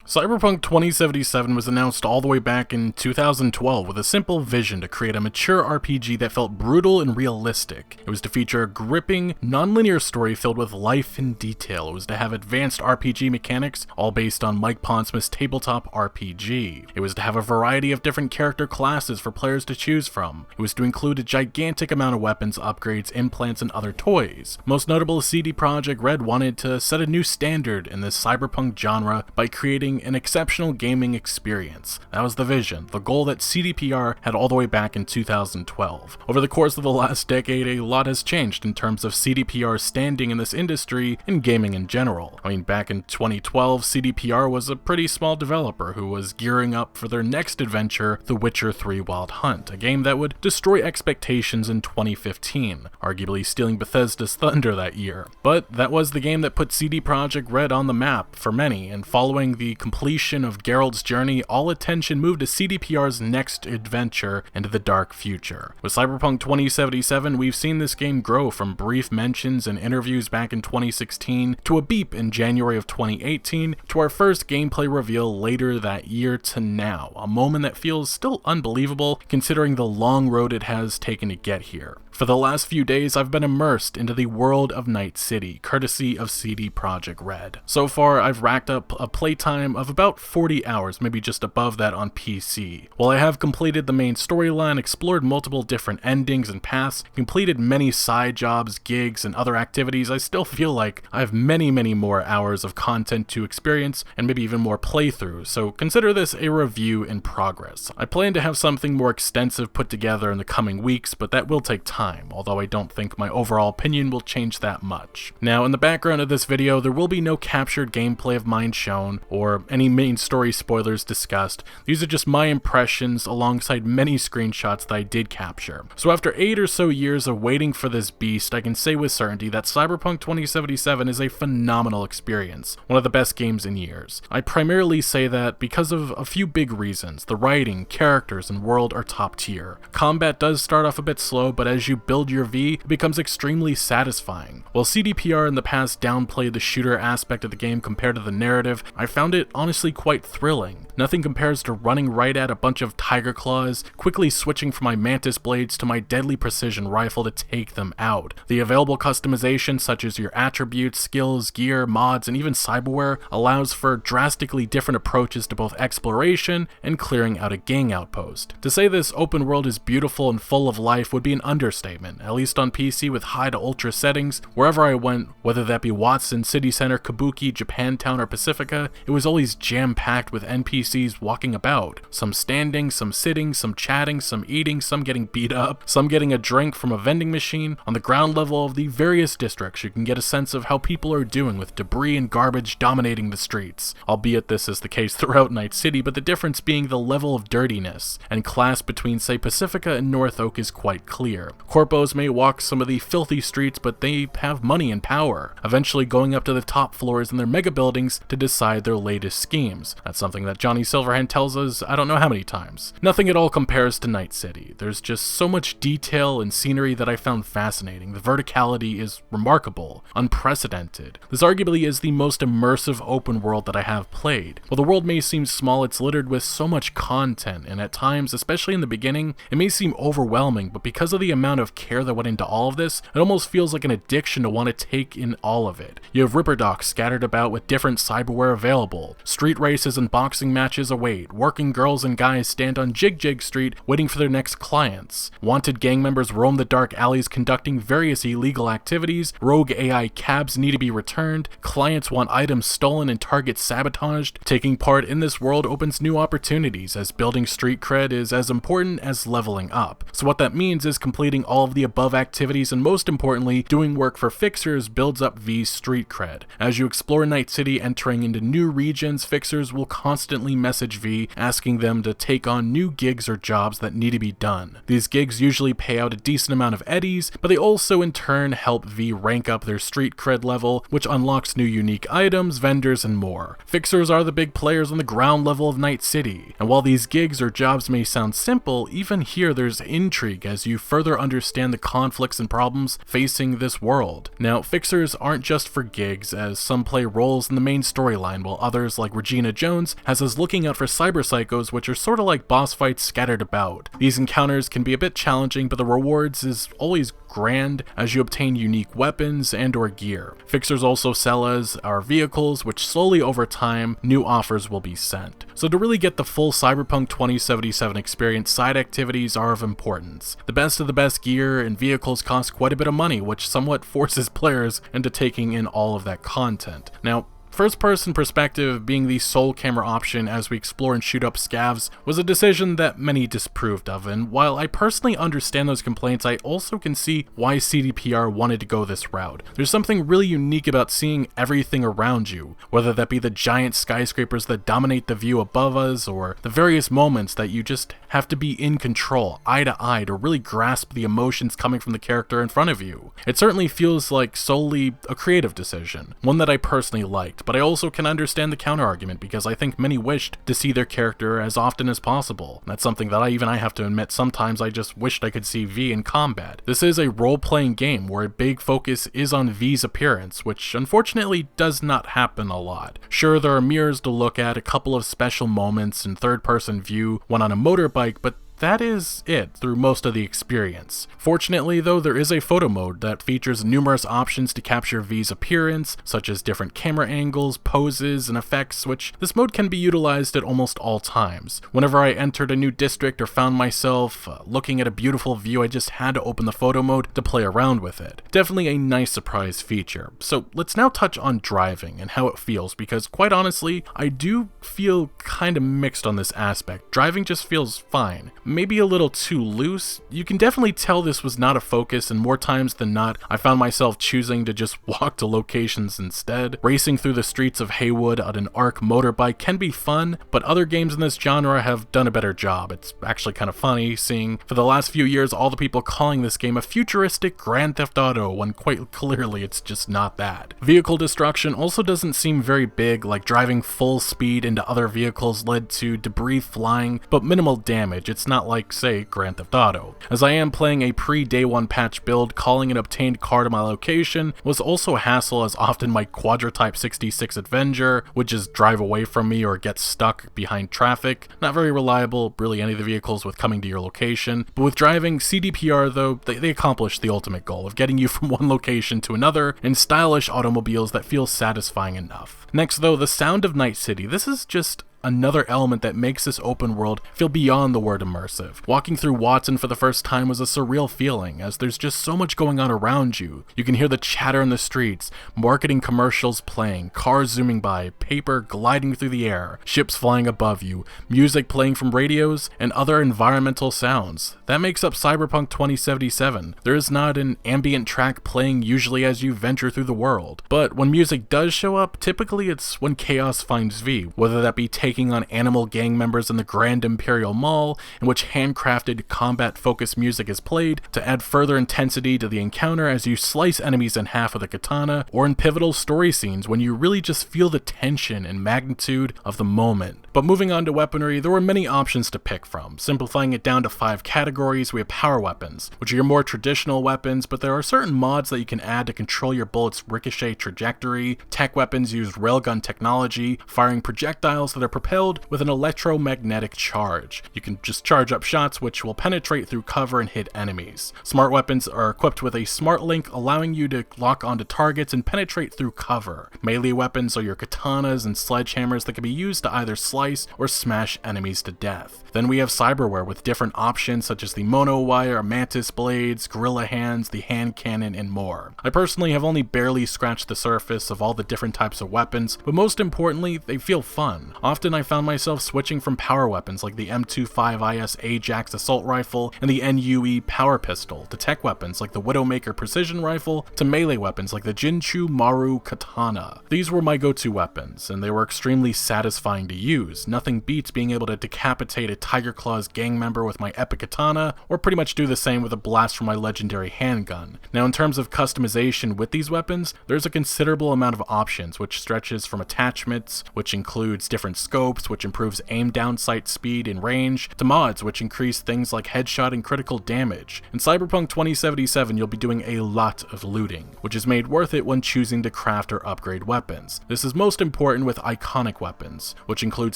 Cyberpunk 2077 was announced all the way back in 2012 with a simple vision to create a mature RPG that felt brutal and realistic. It was to feature a gripping, non-linear story filled with life and detail. It was to have advanced RPG mechanics, all based on Mike Pondsmith's tabletop RPG. It was to have a variety of different character classes for players to choose from. It was to include a gigantic amount of weapons, upgrades, implants, and other toys. Most notable, CD Projekt Red wanted to set a new standard in this cyberpunk genre by creating an exceptional gaming experience. That was the vision, the goal that CDPR had all the way back in 2012. Over the course of the last decade, a lot has changed in terms of CDPR's standing in this industry and gaming in general. I mean, back in 2012, CDPR was a pretty small developer who was gearing up for their next adventure, The Witcher 3 Wild Hunt, a game that would destroy expectations in 2015, arguably stealing Bethesda's thunder that year. But that was the game that put CD Projekt Red on the map for many, and following the completion of Geralt's journey, all attention moved to CDPR's next adventure into the dark future. With Cyberpunk 2077, we've seen this game grow from brief mentions and interviews back in 2016 to a beep in January of 2018 to our first gameplay reveal later that year to now, a moment that feels still unbelievable considering the long road it has taken to get here. For the last few days, I've been immersed into the world of Night City, courtesy of CD Projekt Red. So far, I've racked up a playtime of about 40 hours, maybe just above that on PC. While I have completed the main storyline, explored multiple different endings and paths, completed many side jobs, gigs, and other activities, I still feel like I have many more hours of content to experience, and maybe even more playthroughs, so consider this a review in progress. I plan to have something more extensive put together in the coming weeks, but that will take time, although I don't think my overall opinion will change that much. Now, in the background of this video, there will be no captured gameplay of mine shown, or any main story spoilers discussed. These are just my impressions alongside many screenshots that I did capture. So after 8 or so years of waiting for this beast, I can say with certainty that Cyberpunk 2077 is a phenomenal experience, one of the best games in years. I primarily say that because of a few big reasons. The writing, characters, and world are top tier. Combat does start off a bit slow, but as you build your V, it becomes extremely satisfying. While CDPR in the past downplayed the shooter aspect of the game compared to the narrative, I found it honestly quite thrilling. Nothing compares to running right at a bunch of tiger claws, quickly switching from my mantis blades to my deadly precision rifle to take them out. The available customization, such as your attributes, skills, gear, mods, and even cyberware, allows for drastically different approaches to both exploration and clearing out a gang outpost. To say this open world is beautiful and full of life would be an understatement, at least on PC with high to ultra settings. Wherever I went, whether that be Watson, City Center, Kabuki, Japantown, or Pacifica, it was always jam-packed with NPCs walking about. Some standing, some sitting, some chatting, some eating, some getting beat up, some getting a drink from a vending machine. On the ground level of the various districts, you can get a sense of how people are doing with debris and garbage dominating the streets. Albeit this is the case throughout Night City, but the difference being the level of dirtiness and class between, say, Pacifica and North Oak is quite clear. Corpos may walk some of the filthy streets, but they have money and power, eventually going up to the top floors in their mega buildings to decide their latest schemes. That's something that Johnny Silverhand tells us I don't know how many times. Nothing at all compares to Night City. There's just so much detail and scenery that I found fascinating. The verticality is remarkable, unprecedented. This arguably is the most immersive open world that I have played. While the world may seem small, it's littered with so much content, and at times, especially in the beginning, it may seem overwhelming, but because of the amount of care that went into all of this, it almost feels like an addiction to want to take in all of it. You have Ripper Docs scattered about with different cyberware available. Street races and boxing matches await. Working girls and guys stand on Jig Street waiting for their next clients. Wanted gang members roam the dark alleys conducting various illegal activities. Rogue AI cabs need to be returned. Clients want items stolen and targets sabotaged. Taking part in this world opens new opportunities, as building street cred is as important as leveling up. So what that means is completing all of the above activities, and most importantly, doing work for fixers builds up V's street cred. As you explore Night City, entering into new regions, fixers will constantly message V asking them to take on new gigs or jobs that need to be done. These gigs usually pay out a decent amount of eddies, but they also in turn help V rank up their street cred level, which unlocks new unique items, vendors, and more. Fixers are the big players on the ground level of Night City, and while these gigs or jobs may sound simple, even here there's intrigue as you further understand understand the conflicts and problems facing this world. Now, fixers aren't just for gigs, as some play roles in the main storyline, while others, like Regina Jones, has us looking out for cyber psychos, which are sorta like boss fights scattered about. These encounters can be a bit challenging, but the rewards is always grand as you obtain unique weapons and or gear. Fixers also sell us our vehicles, which slowly over time, new offers will be sent. So to really get the full Cyberpunk 2077 experience, side activities are of importance. The best of the best gear and vehicles cost quite a bit of money, which somewhat forces players into taking in all of that content. Now, first-person perspective being the sole camera option as we explore and shoot up scavs was a decision that many disapproved of, and while I personally understand those complaints, I also can see why CDPR wanted to go this route. There's something really unique about seeing everything around you, whether that be the giant skyscrapers that dominate the view above us, or the various moments that you just have to be in control, eye to eye, to really grasp the emotions coming from the character in front of you. It certainly feels like solely a creative decision, one that I personally liked, but I also can understand the counter-argument because I think many wished to see their character as often as possible. That's something that I have to admit, sometimes I just wished I could see V in combat. This is a role-playing game where a big focus is on V's appearance, which unfortunately does not happen a lot. Sure, there are mirrors to look at, a couple of special moments in third-person view when on a motorbike, but that is it through most of the experience. Fortunately though, there is a photo mode that features numerous options to capture V's appearance, such as different camera angles, poses, and effects, which this mode can be utilized at almost all times. Whenever I entered a new district or found myself looking at a beautiful view, I just had to open the photo mode to play around with it. Definitely a nice surprise feature. So let's now touch on driving and how it feels, because quite honestly, I do feel kinda mixed on this aspect. Driving just feels fine. Maybe a little too loose. You can definitely tell this was not a focus, and more times than not, I found myself choosing to just walk to locations instead. Racing through the streets of Haywood on an ARC motorbike can be fun, but other games in this genre have done a better job. It's actually kind of funny seeing, for the last few years, all the people calling this game a futuristic Grand Theft Auto, when quite clearly it's just not that. Vehicle destruction also doesn't seem very big, like driving full speed into other vehicles led to debris flying, but minimal damage. It's not like, say, Grand Theft Auto. As I am playing a pre-day one patch build, calling an obtained car to my location was also a hassle, as often my Quadra-Type 66 Avenger would just drive away from me or get stuck behind traffic. Not very reliable, really, any of the vehicles with coming to your location. But with driving, CDPR though, they accomplished the ultimate goal of getting you from one location to another in stylish automobiles that feel satisfying enough. Next though, the sound of Night City. This is just another element that makes this open world feel beyond the word immersive. Walking through Watson for the first time was a surreal feeling, as there's just so much going on around you. You can hear the chatter in the streets, marketing commercials playing, cars zooming by, paper gliding through the air, ships flying above you, music playing from radios, and other environmental sounds. That makes up Cyberpunk 2077. There is not an ambient track playing usually as you venture through the world, but when music does show up, typically it's when chaos finds V, whether that be taking on animal gang members in the Grand Imperial Mall, in which handcrafted combat-focused music is played to add further intensity to the encounter as you slice enemies in half with a katana, or in pivotal story scenes when you really just feel the tension and magnitude of the moment. But moving on to weaponry, there were many options to pick from. Simplifying it down to 5 categories, we have power weapons, which are your more traditional weapons, but there are certain mods that you can add to control your bullet's ricochet trajectory. Tech weapons use railgun technology, firing projectiles that are propelled with an electromagnetic charge. You can just charge up shots which will penetrate through cover and hit enemies. Smart weapons are equipped with a smart link, allowing you to lock onto targets and penetrate through cover. Melee weapons are your katanas and sledgehammers that can be used to either slice or smash enemies to death. Then we have cyberware with different options such as the monowire, mantis blades, gorilla hands, the hand cannon, and more. I personally have only barely scratched the surface of all the different types of weapons, but most importantly, they feel fun. Often I found myself switching from power weapons like the M25IS Ajax assault rifle and the NUE power pistol, to tech weapons like the Widowmaker precision rifle, to melee weapons like the Jinchu Maru katana. These were my go-to weapons, and they were extremely satisfying to use. Nothing beats being able to decapitate a Tiger Claws gang member with my epic katana, or pretty much do the same with a blast from my legendary handgun. Now in terms of customization with these weapons, there's a considerable amount of options, which stretches from attachments, which includes different scopes scopes, which improves aim down sight speed and range, to mods, which increase things like headshot and critical damage. In Cyberpunk 2077, you'll be doing a lot of looting, which is made worth it when choosing to craft or upgrade weapons. This is most important with iconic weapons, which include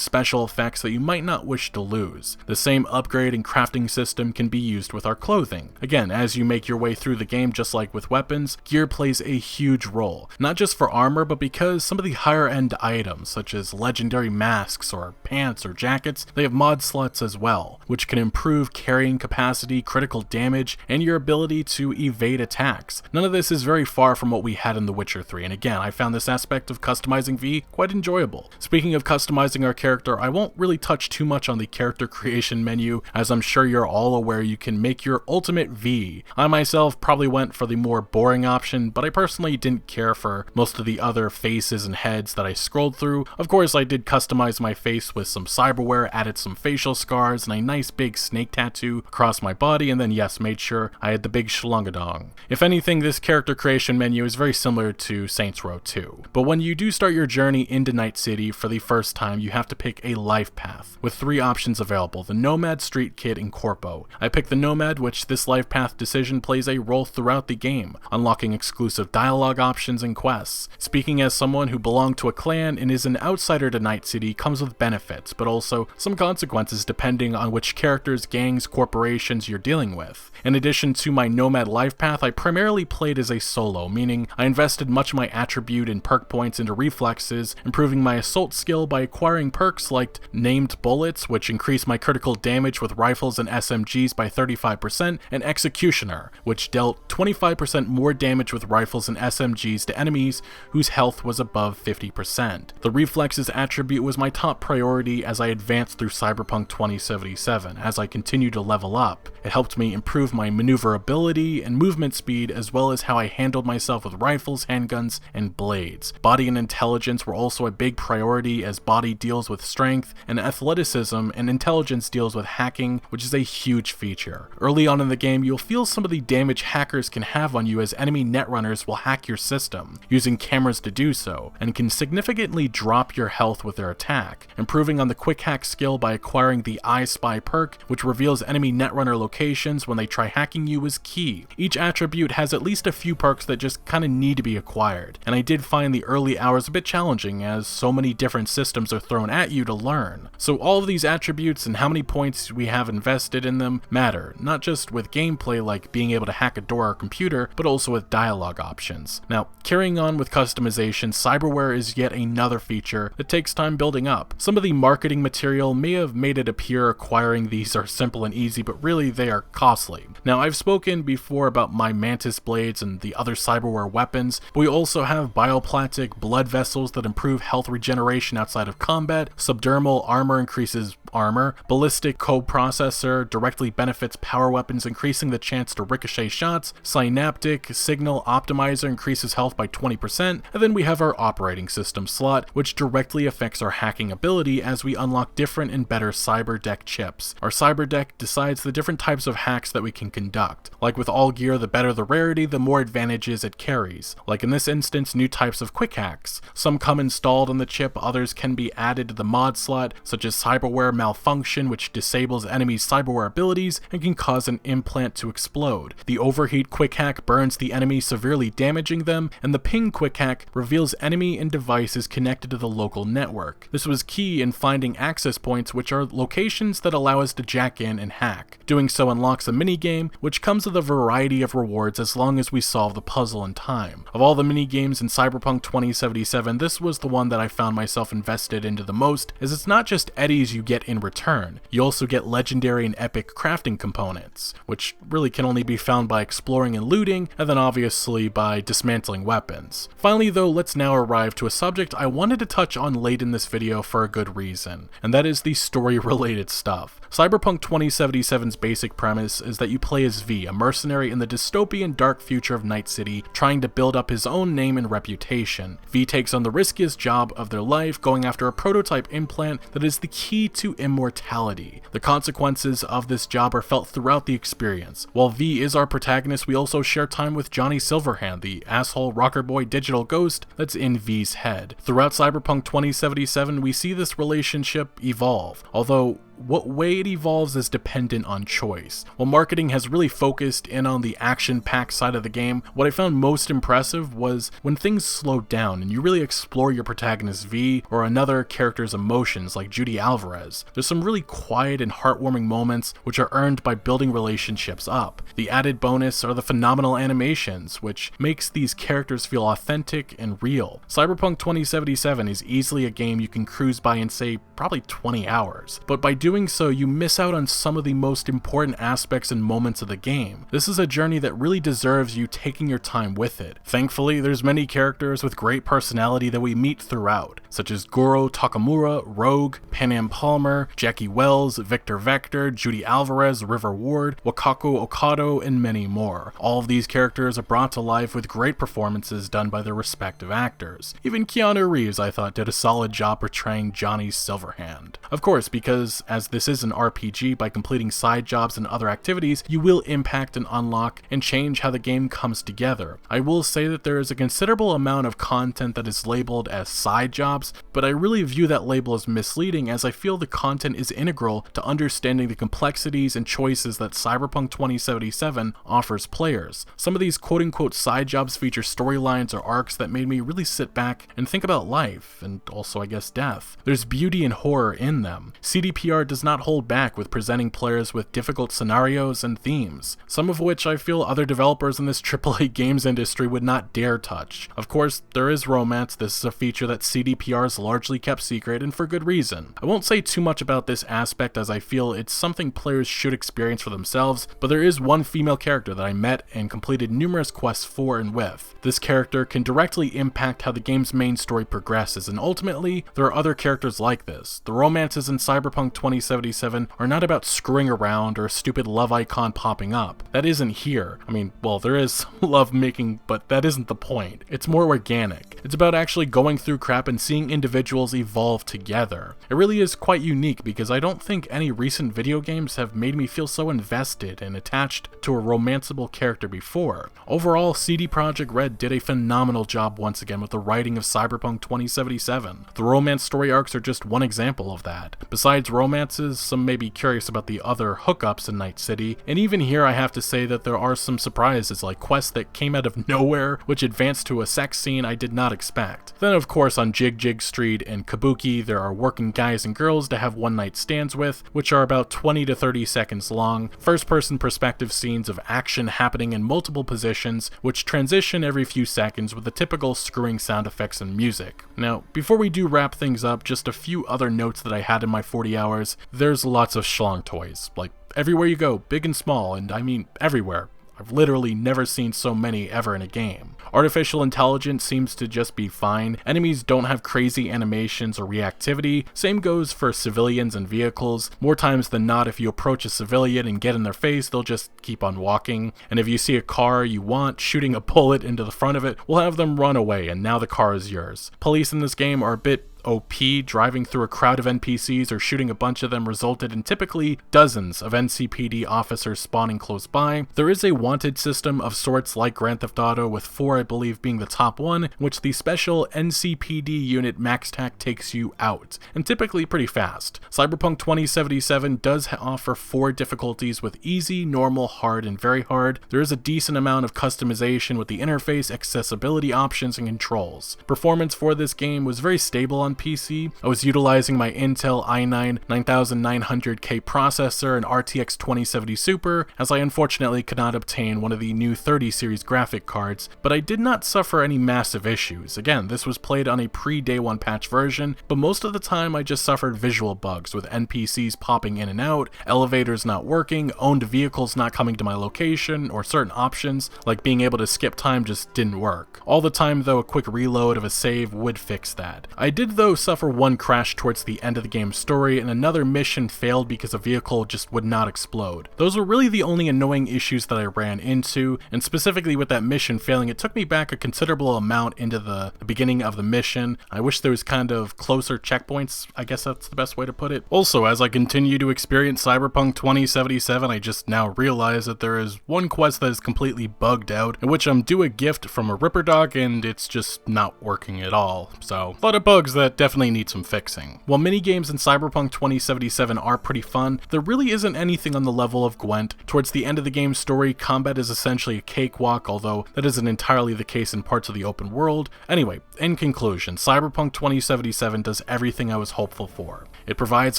special effects that you might not wish to lose. The same upgrade and crafting system can be used with our clothing. Again, as you make your way through the game, just like with weapons, gear plays a huge role, not just for armor, but because some of the higher end items, such as legendary masks or pants or jackets, they have mod slots as well, which can improve carrying capacity, critical damage, and your ability to evade attacks. None of this is very far from what we had in The Witcher 3, and again, I found this aspect of customizing V quite enjoyable. Speaking of customizing our character, I won't really touch too much on the character creation menu, as I'm sure you're all aware you can make your ultimate V. I myself probably went for the more boring option, but I personally didn't care for most of the other faces and heads that I scrolled through. Of course, I did customize my face with some cyberware, added some facial scars, and a nice big snake tattoo across my body, and then yes, made sure I had the big schlungadong. If anything, this character creation menu is very similar to Saints Row 2. But when you do start your journey into Night City for the first time, you have to pick a life path, with 3 options available: the Nomad, Street Kid, and Corpo. I picked the Nomad, which this life path decision plays a role throughout the game, unlocking exclusive dialogue options and quests. Speaking as someone who belonged to a clan and is an outsider to Night City comes with benefits, but also some consequences depending on which characters, gangs, corporations you're dealing with. In addition to my Nomad life path, I primarily played as a solo, meaning I invested much of my attribute and perk points into reflexes, improving my assault skill by acquiring perks like named bullets, which increase my critical damage with rifles and SMGs by 35%, and Executioner, which dealt 25% more damage with rifles and SMGs to enemies whose health was above 50%. The reflexes attribute was my top priority as I advanced through Cyberpunk 2077. As I continued to level up, it helped me improve my maneuverability and movement speed, as well as how I handled myself with rifles, handguns, and blades. Body and intelligence were also a big priority, as body deals with strength and athleticism, and intelligence deals with hacking, which is a huge feature. Early on in the game, you'll feel some of the damage hackers can have on you, as enemy netrunners will hack your system, using cameras to do so, and can significantly drop your health with their attack. Improving on the quick hack skill by acquiring the I Spy perk, which reveals enemy netrunner locations when they try hacking you, is key. Each attribute has at least a few perks that just kinda need to be acquired, and I did find the early hours a bit challenging, as so many different systems are thrown at you to learn. So all of these attributes and how many points we have invested in them matter, not just with gameplay like being able to hack a door or computer, but also with dialogue options. Now, carrying on with customization, cyberware is yet another feature that takes time building up. Some of the marketing material may have made it appear acquiring these are simple and easy, but really they are costly. Now, I've spoken before about my mantis blades and the other cyberware weapons, but we also have bioplastic blood vessels that improve health regeneration outside of combat, subdermal armor increases armor, ballistic coprocessor directly benefits power weapons, increasing the chance to ricochet shots, synaptic signal optimizer increases health by 20%, and then we have our operating system slot, which directly affects our hacking ability as we unlock different and better cyber deck chips. Our cyber deck decides the different types of hacks that we can conduct. Like with all gear, the better the rarity, the more advantages it carries. Like in this instance, new types of quick hacks. Some come installed on the chip, others can be added to the mod slot, such as cyberware malfunction, which disables enemies' cyberware abilities and can cause an implant to explode. The overheat quick hack burns the enemy, severely damaging them, and the ping quick hack reveals enemy and devices connected to the local network. This was key in finding access points, which are locations that allow us to jack in and hack. Doing so unlocks a minigame, which comes with a variety of rewards as long as we solve the puzzle in time. Of all the minigames in Cyberpunk 2077, this was the one that I found myself invested into the most, as it's not just eddies you get in return. You also get legendary and epic crafting components, which really can only be found by exploring and looting, and then obviously by dismantling weapons. Finally though, let's now arrive to a subject I wanted to touch on late in this video for a good reason, and that is the story-related stuff. Cyberpunk 2077's basic premise is that you play as V, a mercenary in the dystopian dark future of Night City, trying to build up his own name and reputation. V takes on the riskiest job of their life, going after a prototype implant that is the key to immortality. The consequences of this job are felt throughout the experience. While V is our protagonist, we also share time with Johnny Silverhand, the asshole rocker boy digital ghost that's in V's head. Throughout Cyberpunk 2077, we see this relationship evolve, although what way it evolves is dependent on choice. While marketing has really focused in on the action-packed side of the game, what I found most impressive was when things slowed down and you really explore your protagonist V or another character's emotions like Judy Alvarez. There's some really quiet and heartwarming moments which are earned by building relationships up. The added bonus are the phenomenal animations, which makes these characters feel authentic and real. Cyberpunk 2077 is easily a game you can cruise by in, say, probably 20 hours, but by doing so, you miss out on some of the most important aspects and moments of the game. This is a journey that really deserves you taking your time with it. Thankfully, there's many characters with great personality that we meet throughout, such as Goro Takamura, Rogue, Panam Palmer, Jackie Wells, Victor Vector, Judy Alvarez, River Ward, Wakako Okado, and many more. All of these characters are brought to life with great performances done by their respective actors. Even Keanu Reeves, I thought, did a solid job portraying Johnny Silverhand. Of course, because as this is an RPG, by completing side jobs and other activities, you will impact and unlock and change how the game comes together. I will say that there is a considerable amount of content that is labeled as side jobs, but I really view that label as misleading, as I feel the content is integral to understanding the complexities and choices that Cyberpunk 2077 offers players. Some of these quote-unquote side jobs feature storylines or arcs that made me really sit back and think about life, and also I guess death. There's beauty and horror in them. CDPR does not hold back with presenting players with difficult scenarios and themes, some of which I feel other developers in this AAA games industry would not dare touch. Of course, there is romance. This is a feature that CDPR has largely kept secret, and for good reason. I won't say too much about this aspect, as I feel it's something players should experience for themselves, but there is one female character that I met and completed numerous quests for and with. This character can directly impact how the game's main story progresses, and ultimately, there are other characters like this. The romances in Cyberpunk 2077 are not about screwing around or a stupid love icon popping up. That isn't here. I mean, well, there is love making, but that isn't the point. It's more organic. It's about actually going through crap and seeing individuals evolve together. It really is quite unique, because I don't think any recent video games have made me feel so invested and attached to a romanceable character before. Overall, CD Projekt Red did a phenomenal job once again with the writing of Cyberpunk 2077. The romance story arcs are just one example of that. Besides romances, some may be curious about the other hookups in Night City, and even here I have to say that there are some surprises, like quests that came out of nowhere, which advanced to a sex scene I did not expect. Then of course on Jig Jig Street and Kabuki, there are working guys and girls to have one night stands with, which are about 20 to 30 seconds long, first-person perspective scenes of action happening in multiple positions, which transition every few seconds with the typical screwing sound effects and music. Now, before we do wrap things up, just a few other notes that I had in my 40 hours. There's lots of schlong toys, like everywhere you go, big and small, and I mean everywhere. I've literally never seen so many ever in a game. Artificial intelligence seems to just be fine. Enemies don't have crazy animations or reactivity. Same goes for civilians and vehicles. More times than not, if you approach a civilian and get in their face, they'll just keep on walking. And if you see a car you want, shooting a bullet into the front of it will have them run away, and now the car is yours. Police in this game are a bit OP. Driving through a crowd of NPCs or shooting a bunch of them resulted in typically dozens of NCPD officers spawning close by. There is a wanted system of sorts like Grand Theft Auto, with 4 I believe being the top one, in which the special NCPD unit MaxTac takes you out, and typically pretty fast. Cyberpunk 2077 does offer 4 difficulties, with easy, normal, hard, and very hard. There is a decent amount of customization with the interface, accessibility options, and controls. Performance for this game was very stable on PC. I was utilizing my Intel i9 9900K processor and RTX 2070 Super, as I unfortunately could not obtain one of the new 30 series graphic cards, but I did not suffer any massive issues. Again, this was played on a pre-day 1 patch version, but most of the time I just suffered visual bugs with NPCs popping in and out, elevators not working, owned vehicles not coming to my location, or certain options like being able to skip time just didn't work. All the time though, a quick reload of a save would fix that. I did though though suffer one crash towards the end of the game's story, and another mission failed because a vehicle just would not explode. Those were really the only annoying issues that I ran into, and specifically with that mission failing, it took me back a considerable amount into the beginning of the mission. I wish there was kind of closer checkpoints, I guess that's the best way to put it. Also, as I continue to experience Cyberpunk 2077, I just now realize that there is one quest that is completely bugged out, in which I'm due a gift from a Ripper Dog, and it's just not working at all. So, a lot of bugs that definitely need some fixing. While minigames in Cyberpunk 2077 are pretty fun, there really isn't anything on the level of Gwent. Towards the end of the game's story, combat is essentially a cakewalk, although that isn't entirely the case in parts of the open world. Anyway, in conclusion, Cyberpunk 2077 does everything I was hopeful for. It provides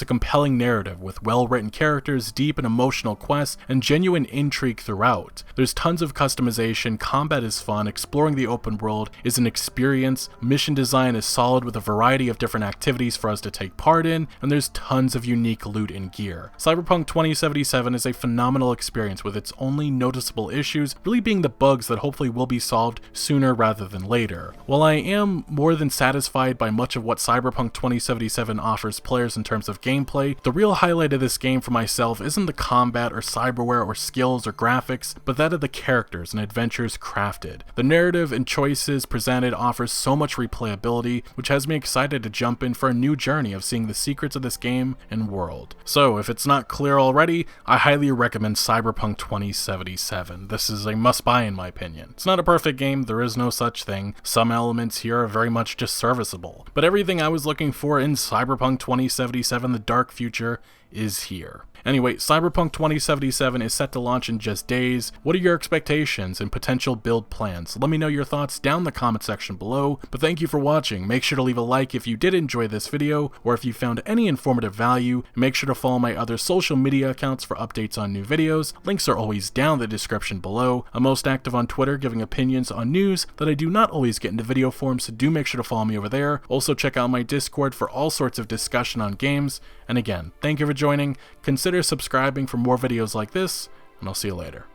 a compelling narrative with well-written characters, deep and emotional quests, and genuine intrigue throughout. There's tons of customization, combat is fun, exploring the open world is an experience, mission design is solid with a variety of different activities for us to take part in, and there's tons of unique loot and gear. Cyberpunk 2077 is a phenomenal experience, with its only noticeable issues really being the bugs that hopefully will be solved sooner rather than later. While I am more than satisfied by much of what Cyberpunk 2077 offers players in terms of gameplay, the real highlight of this game for myself isn't the combat or cyberware or skills or graphics, but that of the characters and adventures crafted. The narrative and choices presented offers so much replayability, which has me excited to jump in for a new journey of seeing the secrets of this game and world. So, if it's not clear already, I highly recommend Cyberpunk 2077. This is a must-buy in my opinion. It's not a perfect game, there is no such thing. Some elements here are very much just serviceable, but everything I was looking for in Cyberpunk 2077, the dark future, is here. Anyway, Cyberpunk 2077 is set to launch in just days. What are your expectations and potential build plans? Let me know your thoughts down in the comment section below, but thank you for watching. Make sure to leave a like if you did enjoy this video, or if you found any informative value, and make sure to follow my other social media accounts for updates on new videos. Links are always down in the description below. I'm most active on Twitter, giving opinions on news that I do not always get into video form, so do make sure to follow me over there. Also check out my Discord for all sorts of discussion on games, and again, thank you for joining. Consider subscribing for more videos like this, and I'll see you later.